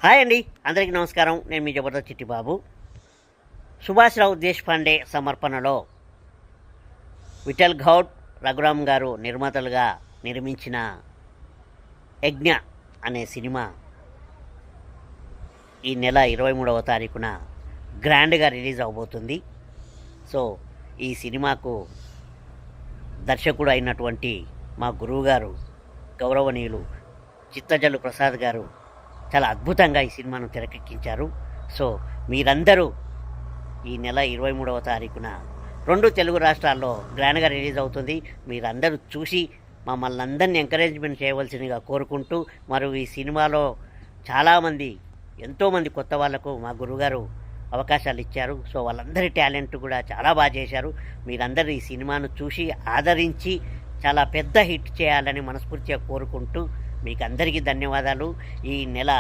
Hi అండి, అందరికీ నమస్కారం. నేను మీ జబర్దస్త్ చిట్టిబాబు. సుభాష్ రావు దేశపాండే సమర్పణలో విఠల్ గౌడ్, రఘురామ్ గారు నిర్మాతలుగా నిర్మించిన యజ్ఞ అనే సినిమా ఈ నెల 23వ తారీఖున గ్రాండ్గా రిలీజ్ అవబోతుంది. సో ఈ సినిమాకు దర్శకుడు అయినటువంటి మా గురువుగారు గౌరవనీయులు చిత్తజల్లు ప్రసాద్ గారు చాలా అద్భుతంగా ఈ సినిమాను తెరకెక్కించారు. సో మీరందరూ ఈ నెల 23వ తారీఖున 2 తెలుగు రాష్ట్రాల్లో గ్రాండ్గా రిలీజ్ అవుతుంది. మీరందరూ చూసి మమ్మల్ని అందరినీ ఎంకరేజ్మెంట్ చేయవలసిందిగా కోరుకుంటూ, మరియు ఈ సినిమాలో చాలామంది ఎంతోమంది కొత్త వాళ్లకు మా గురుగారు అవకాశాలు ఇచ్చారు. సో వాళ్ళందరి టాలెంట్ కూడా చాలా బాగా చేశారు. మీరందరూ ఈ సినిమాను చూసి ఆదరించి చాలా పెద్ద హిట్ చేయాలని మనస్ఫూర్తిగా కోరుకుంటూ మీకు అందరికీ ధన్యవాదాలు. ఈ నెల